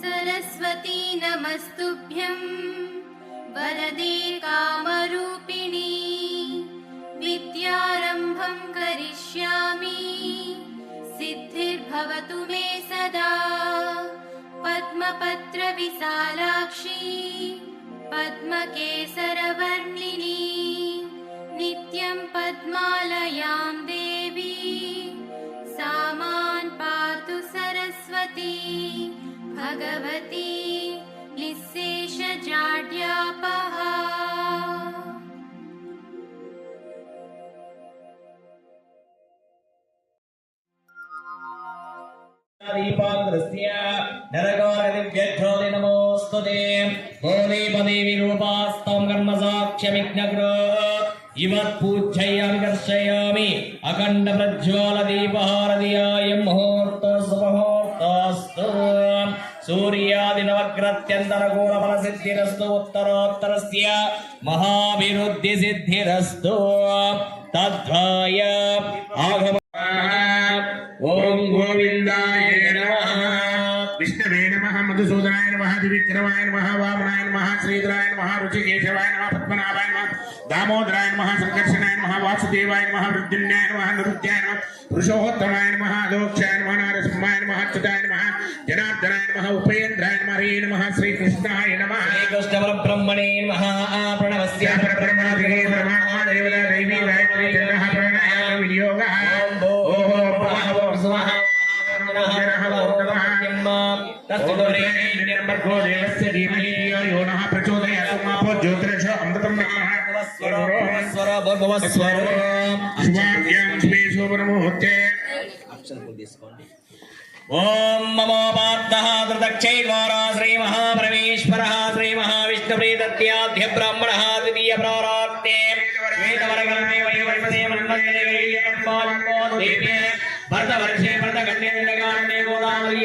सरस्वती नमस्तुभ्यं वरदे कामरूपिणी विद्यारम्भं करिष्यामि सिद्धिर्भवतु मे सदा पद्मपत्रविशालाक्षी पद्मकेसरवर्णिनी नित्यं पद्मालयां देवी सा मां पातु सरस्वती भगवती निःशेषजाड्यापहा। दीपाग्रस्य नरकादिव्यज्योति नमोस्तुते देवी रूपास्तं कर्म साक्ष्यमिघ्नग्रो इवत्पूज्ययामि दर्शयामि अखण्ड प्रज्वाल दीपहारदियाय मुहूर्तोऽस्तु सूर्यादिनवग्रत्यन्तरघोरफलसिद्धिरस्तु उत्तरोत्तरस्य महाभिवृद्धिसिद्धिरस्तु तद्वाय आगम। ओम गोविंदाय नमः विष्णवे नमः मधुसूदनाय नमः त्रिविक्रमाय नमः वामनाय नमः श्रीधराय नमः ऋषिकेशवाय नमः पद्मनाभाय नमः दामोदराय नमः संकर्षणाय नमः वासुदेवाय नमः वृद्धिन्याय नमः निरुद्धाय नमः पुरुषोत्तमाय नमः अधोक्षाय नमः नारसिंहाय नमः अच्युताय नमः जनार्दनाय नमः उपेन्द्राय नमः हरे नमः श्रीकृष्णाय नमः श्रीकृष्णपरब्रह्मणे नमः प्रणवस्य परब्रह्मणे परमात्मा देवता दैवी गायत्री चन्द्रः प्राणायाम विनियोगः देवस्य धीमहि यो नः प्रचोदयात् मापो ज्योतिषो अमृतं नमः स्वर भगवस्वर शुभाभ्यां शुभे शुभमुहूर्ते ओम नमो पार्थः दृदक्षैर्वारा श्री महापरमेश्वरः श्री महाविष्णुप्रीत्याद्य ब्राह्मणः द्वितीय प्रारार्थे वेदवरकल्पे वैवर्षे मन्मन्ये भरतवर्षे भरतकन्ये गोदावरी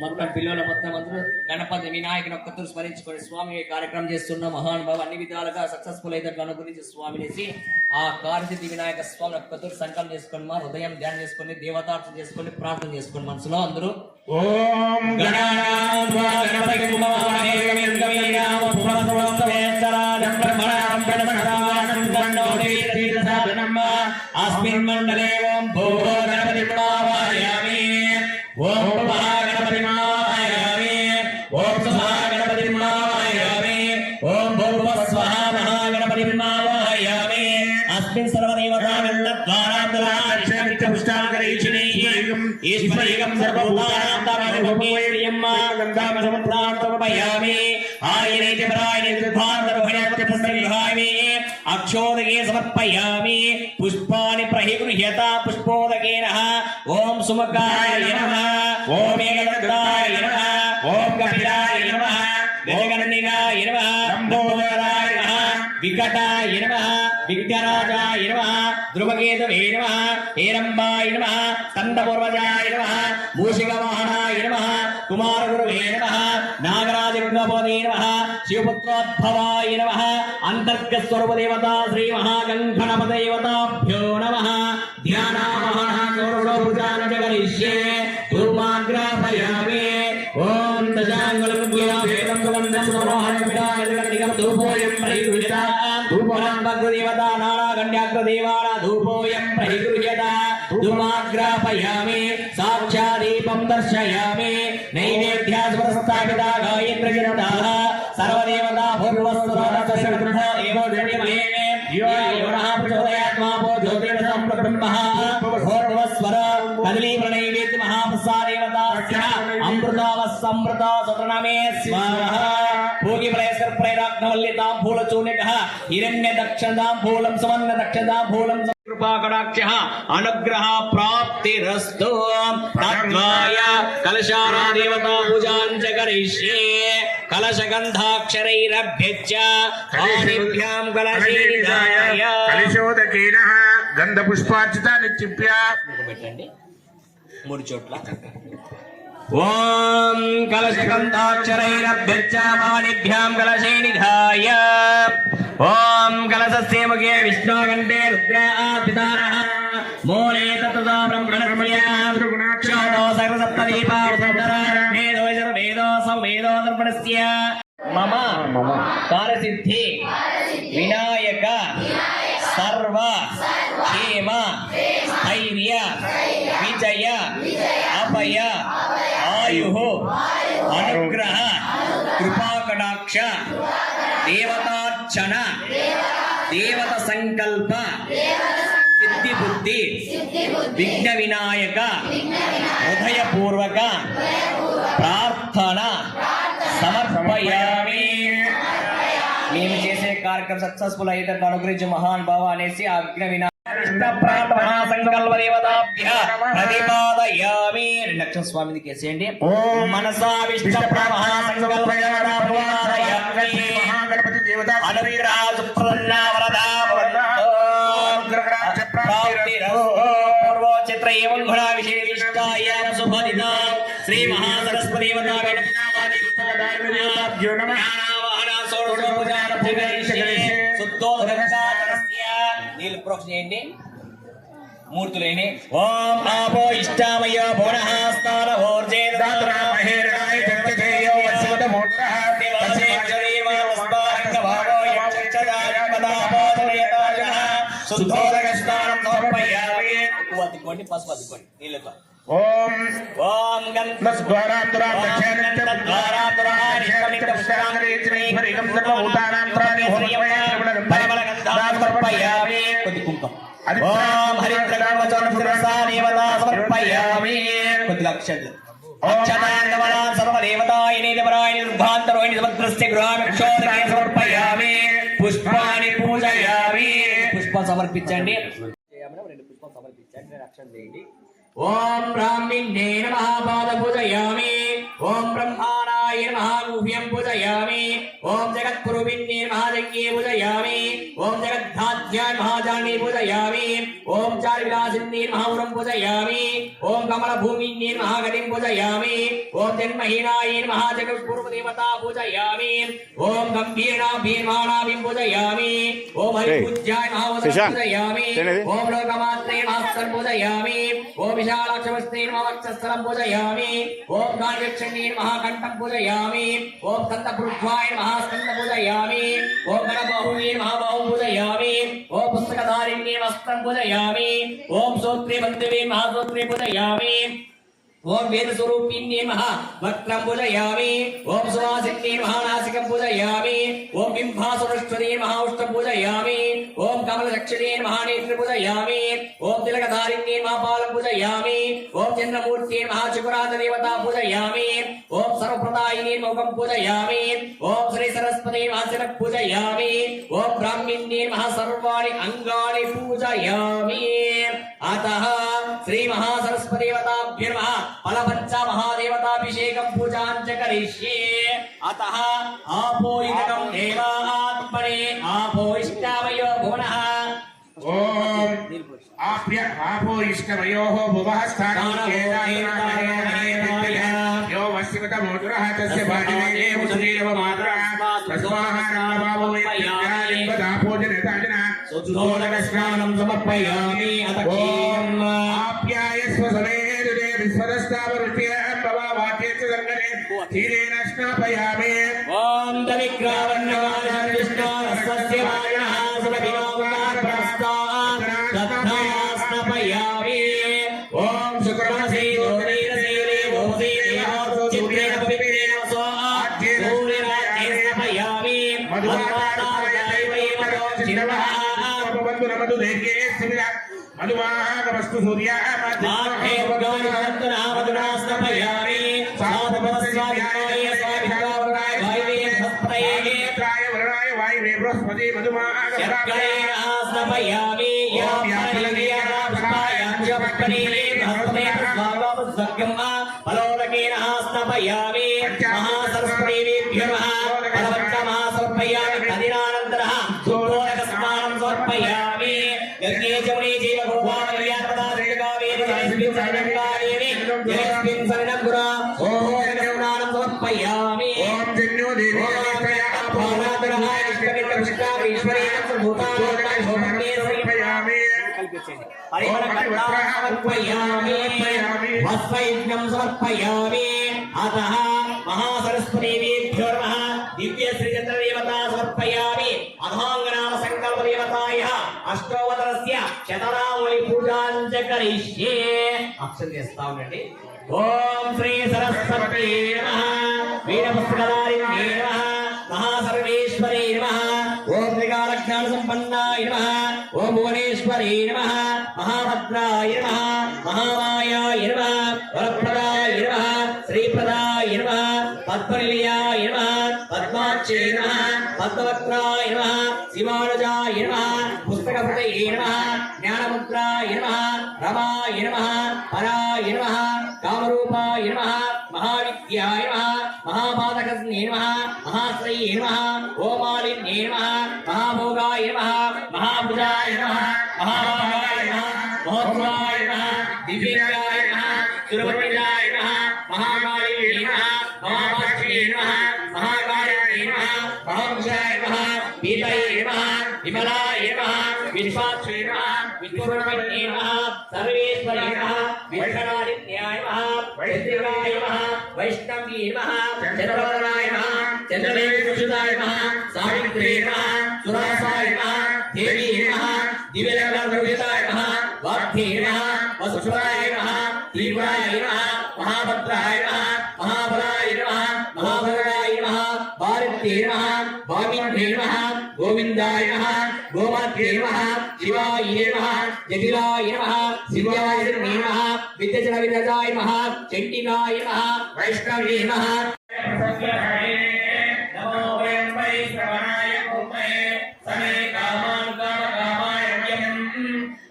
మొత్తం పిల్లల మొత్తం అందరూ గణపతి వినాయకుని ఒక్కతూ స్మరించుకొని స్వామి కార్యక్రమం చేస్తున్న మహానుభావ అన్ని విధాలుగా సక్సెస్ఫుల్ అయితే అనుగురించి స్వామినేసి ఆ కార్యసిద్ధి వినాయక స్వామి ఒక్కతూ సంకల్పం చేసుకొని మా హృదయం ధ్యానం చేసుకొని దేవతార్చన చేసుకొని ప్రార్థన చేసుకొని మనసులో అందరూ ఓం అస్మిన్ మండలే ఓం భూర్భువః గణపతి ప్రణామయామి ఓం మహాగణపతి నమః ఓం సహాగణపతి నమః ఓం భూర్భువః స్వహా మహాగణపతి నమః అస్మిన్ సర్వదేవతామిష్టపుష్టాంగరైషిణైః ఈశ్వరీయం సర్వభూతానాం తమేవం గంగామసముద్రాంతమయామి ఆయనైతి పరాయణైతి ధారణ अक्षोदके समर्पयामि पुष्पाणि प्रहिगृह्यता पुष्पोदकेन ओम सुमुखाय नमः ओम एकदन्ताय नमः ओम कपिलाय नमः गजगणनिकाय नमः लंबोदराय नमः विकटाय नमः विघ्नराजाय नमः ध्रुवकेतवे नमः हेरम्बाय नमः स्कन्दपूर्वजाय नमः मूषिकवाहनाय नमः कुमारगुरुवे नमः नागराजगणपते नमः शिवपुत्रोद्भवाय नमः अंतर्गतस्वरूप देवता श्री महागणपते देवताभ्यो नमः ध्यानामहः गौरवपूजां च करिष्ये धूमाग्रापयामि ओम दशांगलं वेदं सुगन्धं मनोहरं विदायकं धूपोऽयं प्रहिगृह्यता धूपोऽयं भगवदेवता नारागण्ड्याग्रदेवाना धूपोऽयं प्रहिगृह्यता धूमाग्रापयामि साक्षात् दीपं दर्शयामि नैवेद्यास्पदस्थापिता गायत्रीजनताः सर्वदेवता भूर्भुवस्वरः एवो जनिमहे यो योनः प्रचोदयात्मा भो ज्योतिर्सं ब्रह्मः भूर्भुवस्वर कदली प्रणैवेद्य महाप्रसादेवता अमृतावसमृता सतनमे स्वाहा भोगी प्रयसर प्रैराग्नवल्लितां फूलचूर्णिकः हिरण्यदक्षदां फूलं समन्नदक्षदां फूलं कृपाकटाक्षः अनुग्रह प्राप्तिरस्तु तद्वाय कलशारा देवता पूजां च करिष्ये कलशगन्धाक्षरैरभ्यच्च पाणिभ्यां कलशे निधाय కలిశోదకేన గంధపుష్పార్చిత నిక్షిప్య పెట్టండి 3 చోట్ల. ఓం కలశకంఠాక్షరైరభ్యర్చామానిభ్యాం కలశే నిధాయ ఓం కలశస్య ముఖే విష్ణుకంఠే రుద్రాపితారః మూలే తతదా బ్రహ్మణస్య క్షోతో సర్వసప్తదీపావృతరః వేదో సంవేదో దర్పణస్య మమ కార్యసిద్ధి వినాయక సర్వ క్షేమ స్థైర్య విజయ అభయ ఆయు అనుగ్రహ కృపాకటాక్ష దేవతార్చన దేవత సంకల్ప సిద్ధి బుద్ధి విఘ్న వినాయక హృదయపూర్వక ప్రార్థన సమర్పయామి. మేము చేసే కార్యక్రమం సక్సెస్ఫుల్ అయ్యేటట్టు అనుగ్రహించి మహాన్ భావ అనేసి ఆ విఘ్న సంకల్ప దేవతాభ్య ప్రతిపాదయామి. 2 లక్షల స్వామిని కేసేయండి. మనసా విష్ణు సంకల్ప మహాగణపతి దేవత పూర్వోచిత్ర ఏవం గుణ విశేషిష్టాయ శుభదిన శ్రీ మహాసరస్వతి నీళ్ళు ప్రోక్షణ చేయండి. మూర్తులేని ఓం ఆపో ఇష్టామయ భువనః స్థాన అద్దుకోండి, పసుపు అద్దుకోండి నీళ్ళతో. ఓం ఓం కొద్ది కుంకం. ఓం హరిద్రగణపయామి కొద్దిగా అక్షంతలు. పుష్పాన్ని పూజయామి. పుష్పం సమర్పించండి. 2 పుష్పం సమర్పించండి. అక్షరం చేయండి. ఓం బ్రాహ్మణ్యే నమః పాద పూజయామి. ఓం బ్రహ్మాణాయ నమః గుహ్యం పూజయామి. ఓం జగత్పురువిన్నే నమః జంగే పూజయామి. ఓం జగద్ధాత్యాయ నమః జానే పూజయామి. ఓం చారువిలాసిన్నే నమః ఉరం పూజయామి. ఓం కమలభూమిన్నే నమః గతిం పూజయామి. ఓం జన్మహీనాయ నమః జగత్పురుదేవతా పూజయామి. ఓం గంభీర్నాభీర్మాణాభిం పూజయామి. ఓం హరిపూజ్యాయ నమః పూజయామి. ఓం లోకమాత్రే నమః పూజయామి. ఓం విశాలాక్షమస్తే నమః వక్షస్థలం పూజయామి. ఓం గాఢక్షణ్యే నమః కంఠం పూజయామి. ఓం స్కందపురుష్వాయ నమః స్కంద పూజయామి. ఓం గణబాహువే నమః బాహుం పూజయామి. ఓం పుస్తకధారిణ్యే వస్త్రం పూజయామి. ఓం శ్రోత్రే బంధువే నమః శ్రోత్రే పూజయామి. ఓం వేదస్వరూపిణ్యే నమః వక్త్రం పూజయామి. ఓం సువాసిన్యే నమః నాసికం పూజయామి. ఓం బింబాసురేశ్వరే నమః ఉష్ఠం పూజయామి. ఓం కమలదక్షిణే నమః నేత్ర పూజయామి. ఓం తిలకధారిణ్యే నమః పాలం పూజయామి. ఓం చంద్రమూర్తే నమః చకురాద దేవతా పూజయామి. ఓం సర్వప్రదాయినే ముఖం పూజయామి. ఓం శ్రీ సరస్వతి నమః శిరః పూజయామి. ఓం బ్రాహ్మణ్యే నమః సర్వాణి అంగాని పూజయామి. అతః శ్రీ మహాసరస్వతి దేవతాభ్యో నమః ఫలపంచ మహాదేవతాభిషేకం పూజాంచ కరిష్యే. అతః ఆపో ఇదకం దేవాత్మనే ఆపో ఇష్టామయో భువనః. ఓం ఆపో ఇష్టమయోః భువః స్థానం యో వస్యవత మోదురః తస్య భాజనే ముసలీరవ మాతరః తస్మాహారాభోజనతాజన సుదోదక స్నానం సమర్పయామి. ఓం ఆప్యాయస్వ సమేరుదే విశ్వదస్తావరుచ్యః భవావాక్యేచ సంగనే తీరేణ స్నాపయామి. ఓం దవిగ్రావన్నవారః విష్ణోరస్య వాయనః సురభిమానార్పణస్తాః తథాస్నపయామి. ఓం శుక్రమసీ దోరీరసీలే దోసీలేన చిత్రేణ పవిత్రేణ స్వాహా సూర్యరాజ్యేస్నపయామి. మధువాహకమస్తు సూర్యాః మధునాస్నపయామి. వరుణాయ వాయువే బృహస్పతి మధుమాహకమయామి. ఫలోదకేన స్నపయామి. మహాసరస్వతీభ్యో నమః ఫలవంచ మహాసమర్పయామి. తదినానంతరః సుదోదక స్నానం సమర్పయామి. గంగే చమునే జీవ గోదావరి యాత్రదాశ్రీ కావేరి జయస్మిన్ సర్వకాదేవి జయస్మిన్ సర్వగురా ఓం స్నానం సమర్పయామి ఓం జన్యో దేవి భారతరహాయ విష్ణుమిత్ర విష్ణారీశ్వరేణ భూతాలోకాయ భూమే సమర్పయామి సమర్పయామి వస్వైజ్ఞం సమర్పయామి అతః మహాసరస్వతీభ్యో నమః దివ్య శ్రీచంద్రదేవతా సమర్పయామి అథాంగనామ సంకల్ప దేవతాయః అష్టోవతరస్య శతనామలి పూజాం చ కరిష్యే అక్షరం చేస్తా ఉండండి ఓం శ్రీ సరస్వతి నమః వీరపుస్తకధారిణ్యే నమః మహాసర్వేశ్వరే నమః ఓం త్రికాలజ్ఞాన సంపన్నాయ నమః ఓం భువనేశ్వరే నమః మహాభద్రాయ నమః మహామాయాయ నమః వరప్రదాయ నమః శ్రీప్రదాయ నమః పద్మనిలయాయ నమః పద్మాక్షే నమః పద్మవక్త్రాయ నమః శివానుజాయ నమః పుస్తకపతయే నమః జ్ఞానముద్రాయ నమః రమాయ నమః పరాయ నమః కామరూపాయ నమః మహావిద్యాయ నమః మహాపాదకస్నే నమః మహాశ్రయే నమః ఓమాలిన్యే నమః మహాభోగాయ నమః మహాభుజాయ నమః మహాభాగాయ నమః మహోత్సవాయ నమః దివ్యాయ నమః సురవృజాయ నమః మహాకాళియే నమః మహాభాష్యే నమః మహాకాళియే నమః మహాభుజాయ నమః పీతయే నమః విమలాయ నమః విశ్వాక్షే నమః విష్ణుర్వణ్యే నమః సర్వేశ్వరే నమః విష్ణునాదిత్యాయ నమః చంద్రికాయ నమః వైష్ణవ్యే నమః చంద్రవదనాయ నమః చంద్రదేవసుదాయ నమః సావిత్రే నమః సురాసాయ నమః దేవీ నమః దివ్యలంకారవితాయ నమః వాగ్దే నమః వసుసురాయ నమః తీవ్రాయ నమః మహాభద్రాయ నమః మహాబలాయ నమః మహాభద్రాయ నమః భారతే నమః భామిన్యే నమః గోవిందాయ నమః గోమాత్రే నమః శివాయ నమః జటిలాయ నమః శివాయ నమః విద్యజన విరజాయ నమః చండికాయ నమః వైష్ణవే నమః నమో వయం వైష్ణవాయ కుమే సమే కామాన్ కామకామాయ వయం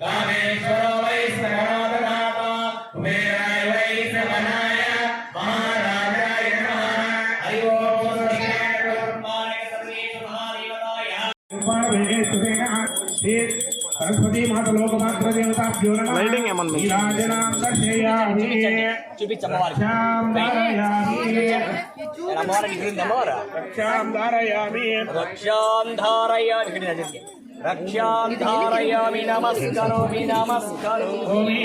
కామేశ్వరో వైష్ణవనాథనాథ కుబేరాయ వైష్ణవనాయ మహారాజాయ నమః హరి ఓం సరస్వతి మాత లోకమాత్ర దేవతాభ్యో నమః నీరాజనాం దర్శయామి రక్షాం ధారయామి రక్షాం ధారయామి నమస్కరోమి ఓమి